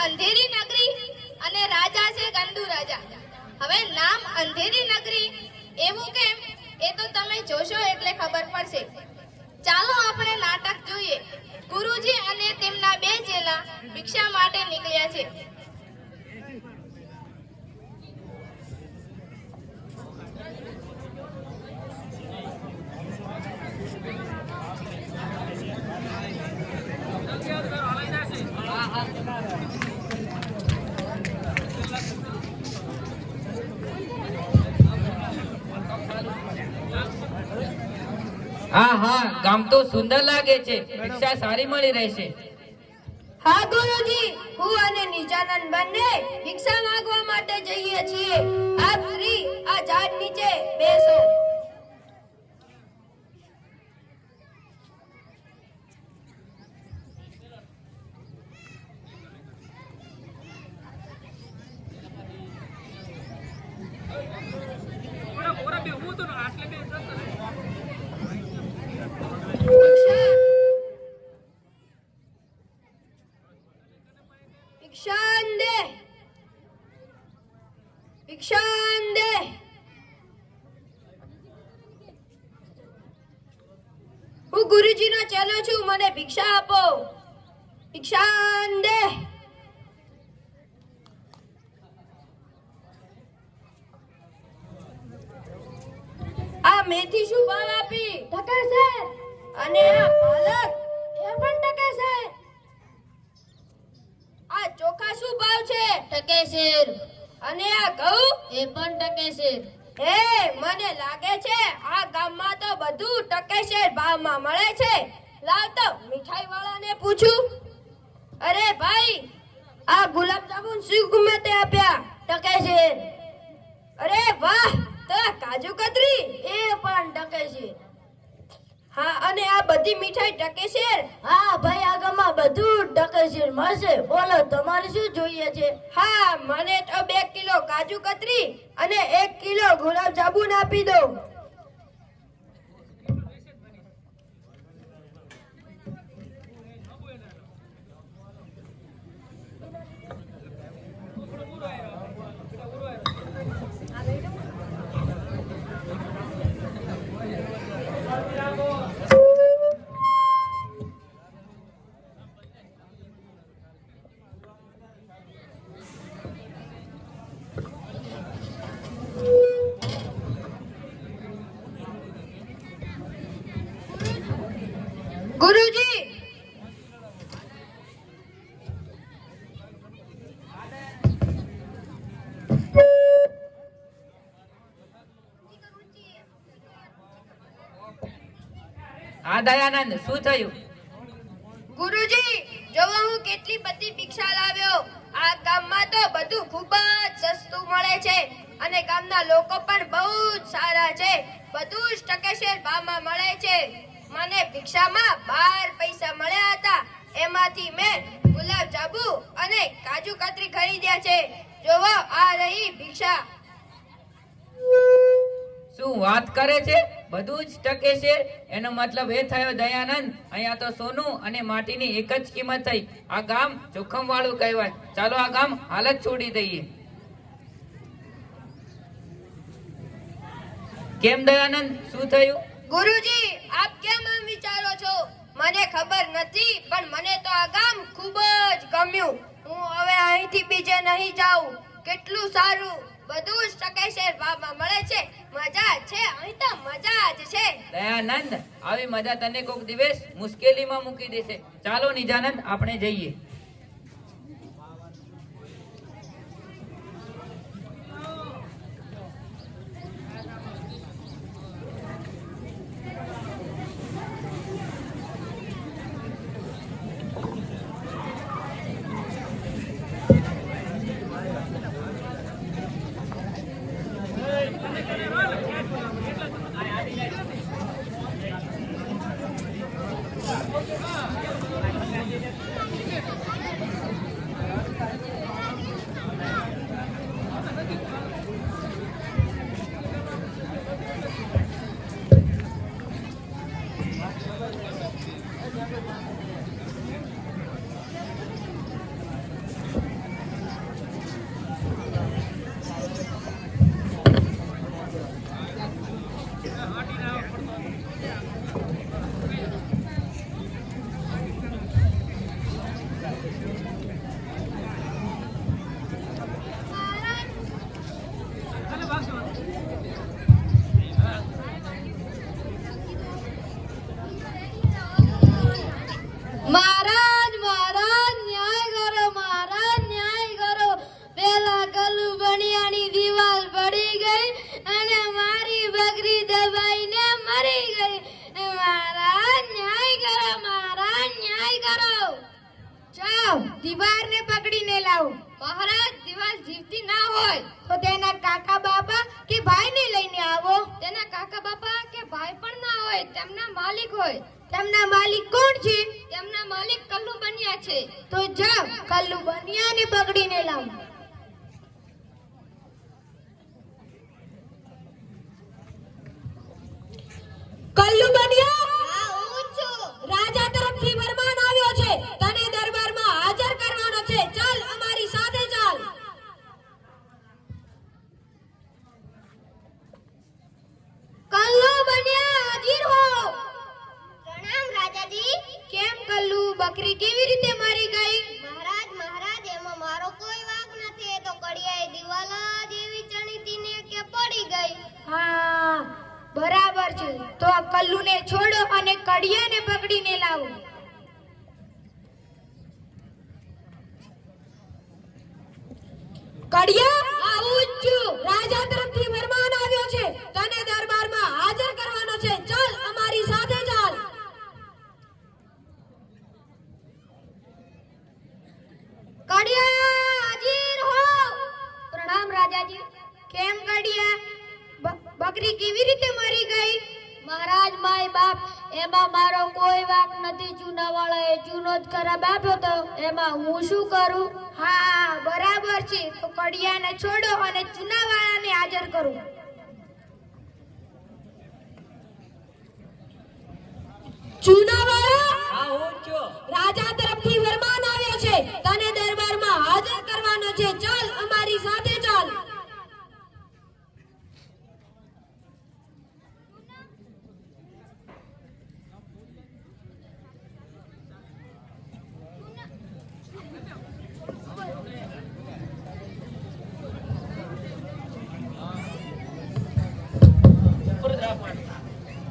અંધેરી નગરી અને રાજા છે ગંડુ રાજા. હવે નામ અંધેરી નગરી એવું કેમ એ તો તમે જોશો એટલે ખબર પડશે. ચાલો આપણે નાટક જોઈએ. ગુરુજી અને તેમના બે ચેલા ભિક્ષા માટે નીકળ્યા છે. હા હા, ગામ તો સુંદર લાગે છે. ભિક્ષા સારી મળી રહેશે. હા ગુરુજી, હું અને નિજાનંદ બંને ભિક્ષા માંગવા માટે જઈએ છીએ. આપ શ્રી આ ઝાડ નીચે બેસો. ભિક્ષાંદે હું ગુરુજીનો ચેલો છું, મને ભિક્ષા આપો. ભિક્ષાંદે આ મેથી શું ભાવ આપી? ટકે છે. અને આ પાલક એ પણ ટકે છે. આ ચોખા શું ભાવ છે? ટકે છે. અને આ ઘઉં એ પણ ટકેશેર. હે, મને લાગે છે આ ગામમાં તો બધું ટકેશેર ભાવમાં મળે છે. લાવ તો મીઠાઈ વાળાને પૂછું. અરે ભાઈ, આ ગુલાબ જામુન શું કિંમતે આપ્યા? ટકેશેર. અરે વાહ, તો કાજુ કતરી એ પણ ટકેશેર. હા, અને આ બધી મીઠાઈ ટકેશેર? હા ભાઈ, આ ગામમાં બધું ટકેશેર મળશે. બોલો, તમારે શું જોઈએ છે? હા, મને તો 2 કિલો કાજુ કતરી અને 1 કિલો ગુલાબ જામુન આપી દો. ગુરુજી, હા દયાનંદ, શું થયું? ગુરુજી, જોવો હું કેટલી બધી ભિક્ષા લાવ્યો. આ ગામમાં તો બધું ખૂબ જ સસ્તું મળે છે અને ગામના લોકો પણ બહુ જ સારા છે. બધું જ ટકેશેર ભાવમાં મળે છે. મને ભિક્ષામાં 12 પૈસા મળ્યા હતા. એમાંથી મેં ગુલાબ જાંબુ અને કાજુ કતરી ખરીદ્યા છે. જોવો, આ રહી ભિક્ષા. શું વાત કરે છે? બધું જ ટકેશેર? એનો મતલબ એ થયો દયાનંદ, અહીંયા તો સોનું અને માટીની એક જ કિંમત થઈ. આ ગામ જોખમ વાળું કહેવાય. ચાલો આ ગામ હાલત છોડી દઈએ. કેમ દયાનંદ, શું થયું? ગુરુજી, આપ કેમ આમ વિચારો છો? મને ખબર નથી, પણ મને તો આ ગામ ખૂબ જ ગમ્યું. હું હવે અહીંથી બીજે નહીં જાઉં. કેટલું સારું, બધું જ ટકેશેર ભાવમાં મળે છે. મજા છે, અહીં તો મજા જ છે. દયાનંદ, આવી મજા તને કોક દિવસ મુશ્કેલીમાં મૂકી દેશે. ચાલો નિજાનંદ, આપણે જઈએ. મહારાજ દિવાલ જીવતી ના હોય તો તેના કાકા બાપા કે ભાઈને લઈને આવો. તેના કાકા બાપા કે ભાઈ પણ ના હોય, તેમના માલિક હોય. તેમના માલિક કોણ છે? તેમના માલિક કલ્લુ બનિયા છે. તો જાઓ કલ્લુ બનિયાને પકડીને લાવો. કલ્લુ બનિયા, હા હું છું. રાજા તરફથી ફરમાન આવ્યો છે, તને દરબારમાં હાજર કરવાનો છે. ચાલ અમારી સાથે ચાલ. કલ્લુ બનિયા હાજર હો. પ્રણામ રાજાજી. કેમ કલ્લુ, બકરી કેવી રીતે મરી ગઈ? મહારાજ એમાં મારો કોઈ વાંક નથી. એ તો કડિયાએ દિવાલ જ એવી ચણીતી ને કે પડી ગઈ. હા બરાબર છે. તો આ કલ્લુને છોડો અને કડિયાને પકડીને લાવો. કડિયા, આવું જ છું. રાજા તરફથી ફરમાન આવ્યો છે, તને દરબારમાં હાજર કરવાનો છે. ચાલ અમારી સાથે ચાલ. કડિયા હાજર હો. પ્રણામ રાજાજી. કેમ કડિયા, બકરી કેવી રીતે મરી ગઈ? મહારાજ માય બાપ, એમાં મારો કોઈ વાંક નથી. ચૂનાવાળાએ ચૂનો જ ખરાબ આપ્યો તો એમાં હું શું કરું? હા બરાબર છે. તો કડિયાને છોડો અને ચૂનાવાળાને હાજર કરો. ચૂનાવાળા, હા હું છું. રાજા તરફથી ફરમાન આવ્યો છે, તને દરબારમાં હાજર કરવાનો છે. ચાલ અમારી સાથે ચાલ.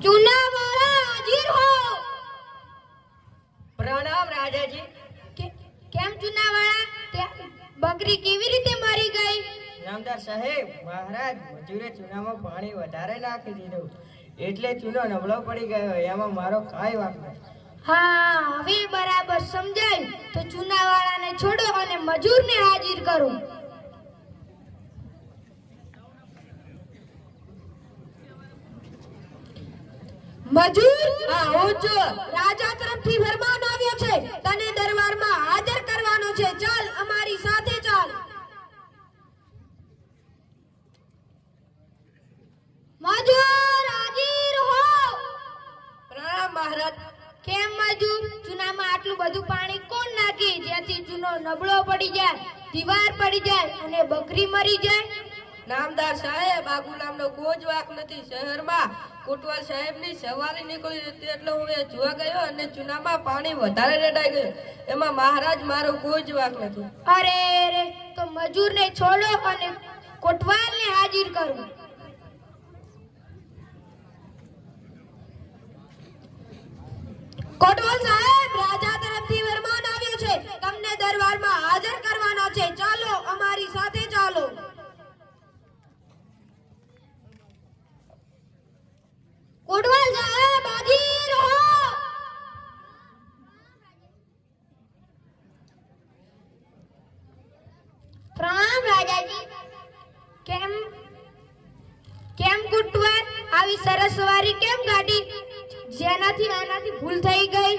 ચૂનાવાળા હાજર હો. પ્રણામ રાજાજી. કેમ ચૂનાવાળા, બકરી કેવી રીતે મરી ગઈ? નામદાર સાહેબ, મહારાજ મજૂરે ચૂનામાં પાણી વધારે નાખી દીધું એટલે ચૂનો નબળો પડી ગયો. એમાં મારો કાંઈ વાંક નથી. હા હવે બરાબર સમજાયું. તો ચૂનાવાળાને છોડો અને મજૂરને હાજર કરો. મજૂર, હા હું છું. રાજા તરફથી ફરમાન આવ્યો છે, તને દરબારમાં હાજર કરવાનો છે. ચાલ અમારી સાથે ચાલ. મજૂર હાજર હો. પ્રણામ મહારાજ. કેમ મજૂર, ચૂનામાં આટલું બધું પાણી કોણ નાખી જેથી ચૂનો નબળો પડી જાય, દીવાર પડી જાય અને બકરી મરી જાય? નામદાર સાહેબ, આ ગુલામનો કોઈ જ વાંક નથી. શહેરમાં કોટવાલ સાહેબની સવારી નીકળી હતી એટલે હું એ જોવા ગયો અને ચૂનામાં પાણી વધારે રેડાઈ ગયું. એમાં મહારાજ મારો કોઈ જ વાંક નથી. અરે રે, તો મજૂરને છોડો અને કોટવાલને હાજર કરો. કોટવાલ સાહેબ, રાજા તરફથી ફરમાન આવ્યો છે, તમને દરબારમાં હાજર કરવાનો છે. ચાલો અમારી સાથે ચાલો. કોટવાલ સાહેબ હાજર હો. પ્રણામ રાજાજી. કેમ કોટવાલ, આવી સરસ સવારી કેમ ગાડી જેનાથી આનાથી ભૂલ થઈ ગઈ?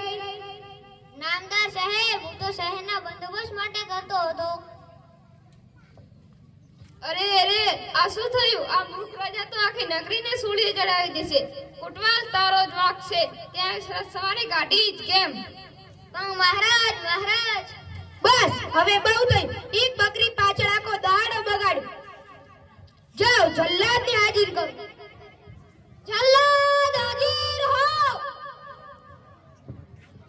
નામદાર સાહેબ, હું તો શહેરના બંદોબસ્ત માટે કરતો હતો. અરે આ શું થયું? આ મૂર્ખ રાજા તો આખી નગરીને સૂળીએ ચડાવી દેશે. કોટવાલ, તારો જ વાંક છે. ત્યાં સરસ સવારી ગાડી જ કેમ? પણ મહારાજ બસ હવે બહુ થયું. એક બકરી પાછળ આખો દાડો બગાડ્યો. જાઓ જલ્લાદને હાજર કરો. જલ્લાદ હાજર હો.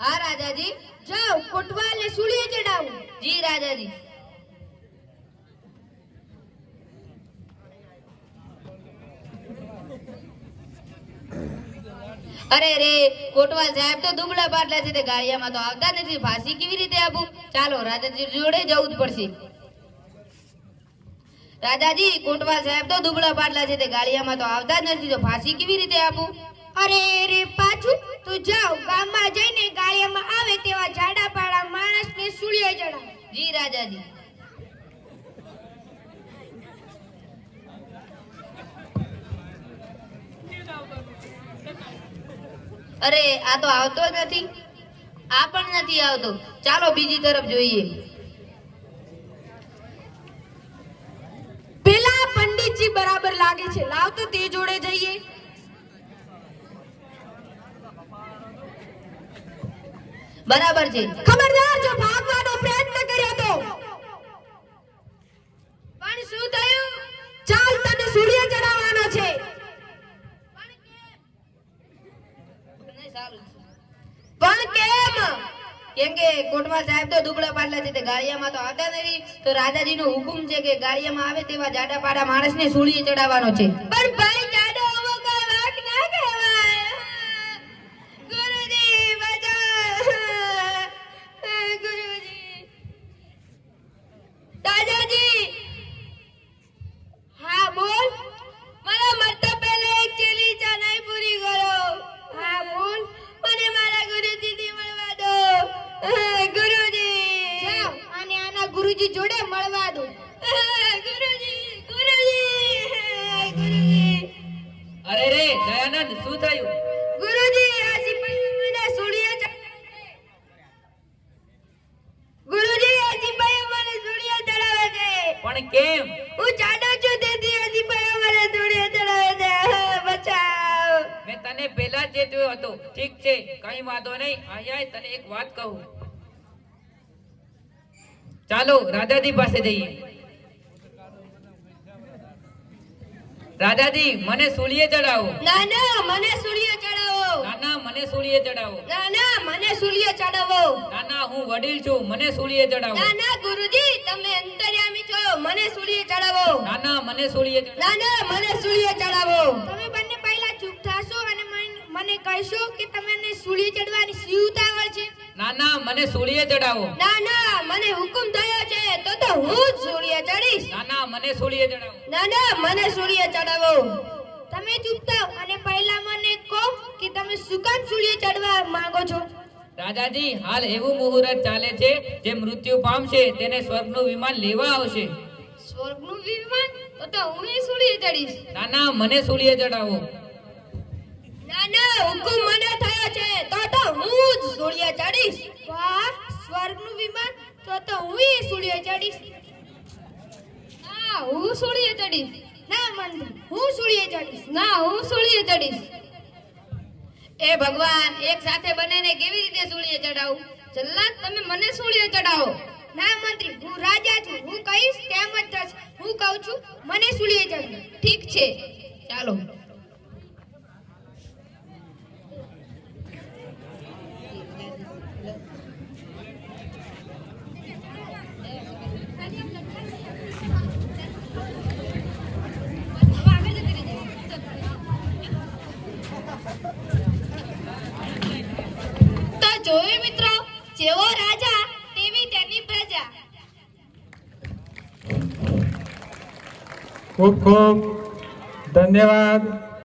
હા રાજાજી. જાઓ કોટવાલને સૂળીએ ચડાવો. જી રાજાજી. અરે રે, કોટવાલ સાહેબ તો દુબળા પાટલા છે, તે ગાળિયામાં તો આવતા નથી. ફાંસી કેવી રીતે આપું? ચાલો રાજાજી જોડે જવું જ પડશે. રાજાજી, કોટવાલ સાહેબ તો દુબળા પાટલા છે, તે ગાળિયામાં તો આવતા જ નથી. તો ફાંસી કેવી રીતે આપું? અરે રે પાછું તો જાઓ, ગામમાં જઈને ગાળિયામાં આવે તેવા જાડા પાડા માણસને સૂળીએ ચડાવો. જી રાજાજી. અરે આ તો આવતો જ નથી. આ પણ નથી આવતો. ચાલો બીજી તરફ જોઈએ. પેલા પંડિતજી બરાબર લાગે છે, લાવ તો તે જોડે જઈએ. બરાબર છે. ખબરદાર જો ભાગવાનો પ્રયત્ન કર્યો તો. પણ શું થયું? ચાલ તને સૂર્ય ચડાવવાનો છે. પણ કેમ? કેમ કે કોટવાલ સાહેબ તો દુબળા પાટલા છે, તે ગાળિયામાં તો આવતા નથી. તો રાજાજીનો હુકુમ છે કે ગાળિયામાં આવે તેવા જાડા પાડા માણસને સૂળીએ ચડાવવાનો છે. પણ ભાઈ જાડો આવો કઈ વાક ના કહેવાય. ગુરુજી બચાવ. ગુરુજી. દાદાજી. હા બોલ. મારા મરતા પહેલા એક ચેલી ચા નહીં પૂરી કરો. હા બોલ. મને મારા ગુરુજીથી મળવા દો. ગુરુજી. જાઓ અને આના ગુરુજી જોડે મળવા દો. ગુરુજી. ગુરુજી. ગુરુજી. અરે રે દયાનંદ, શું થયું? ગુરુજી આ સિપાહીઓ મને સૂળીએ ગુરુજી આ સિપાહીઓ મને સૂળીએ ચડાવે છે. પણ કેમ? હું જાડો છું તેથી આ સિપાહીઓ મને સૂળીએ ચડાવે છે. બચાવ. મેં તને પહેલા જ ચેતવ્યો હતો. ઠીક છે, કઈ વાંધો નહીં. અહીંયા તને એક વાત કહું. ચાલો રાજાજી પાસે જઈએ. રાજાજી, મને સૂળીએ ચડાવો. ના ના મને સૂળીએ ચડાવો. ના ના, મને સૂળીએ ચડાવો. ના ના મને સૂળીએ ચડાવો. ના ના, હું વડીલ છું, મને સૂળીએ ચડાવો. ના ના ગુરુજી તમે અંતર્યામી છો, મને સૂળીએ ચડાવો. ના ના, મને સૂળીએ ચડાવો. ના ના મને સૂળીએ ચડાવો. તમે બંને પહેલા ચૂપ થાશો અને મને કહેશો કે તમને સૂળી ચડવાની શી ઉતાવળ છે. ના ના, મને સૂળીએ ચડાવો. ના ના મને હુકમ થયો છે તો હું જ સૂળીએ ચડીશ. ના ના, મને સૂળીએ ચડાવો. ના ના મને સૂળીએ ચડાવો. તમે ચૂપ થાઓ અને પહેલા મને કહો કે તમે શું કામ સૂળી ચડવા માંગો છો. રાજાજી, હાલ એવું મુહૂર્ત ચાલે છે, જે મૃત્યુ પામશે તેને સ્વર્ગનું વિમાન લેવા આવશે. સ્વર્ગનું વિમાન? તો હું એ સૂળીએ ચડીશ. ના ના, મને સૂળીએ ચડાવો. ના ના હુકમ મને થયો છે તો હું જ સૂળીએ ચડીશ. વાહ, સ્વર્ગનું વિમાન? તો હું એ સૂળીએ ચડીશ. ના, હું સૂળીએ ચડીશ. ના મંત્રી, હું સૂળીએ ચડીશ. ના, હું સૂળીએ ચડીશ. એ ભગવાન એક સાથે બનીને કેવી રીતે સૂળીએ ચડાવું? જલ્લાદ, તમે મને સૂળીએ ચડાવો. ના મંત્રી, હું રાજા છું, હું કહીશ તેમ જ થશે. હું કહું છું મને સૂળીએ ચડવું. ઠીક છે, ચાલો. તો જોયું મિત્રો, જેવો રાજા તેવી તેની પ્રજા. ખૂબ ખૂબ ધન્યવાદ.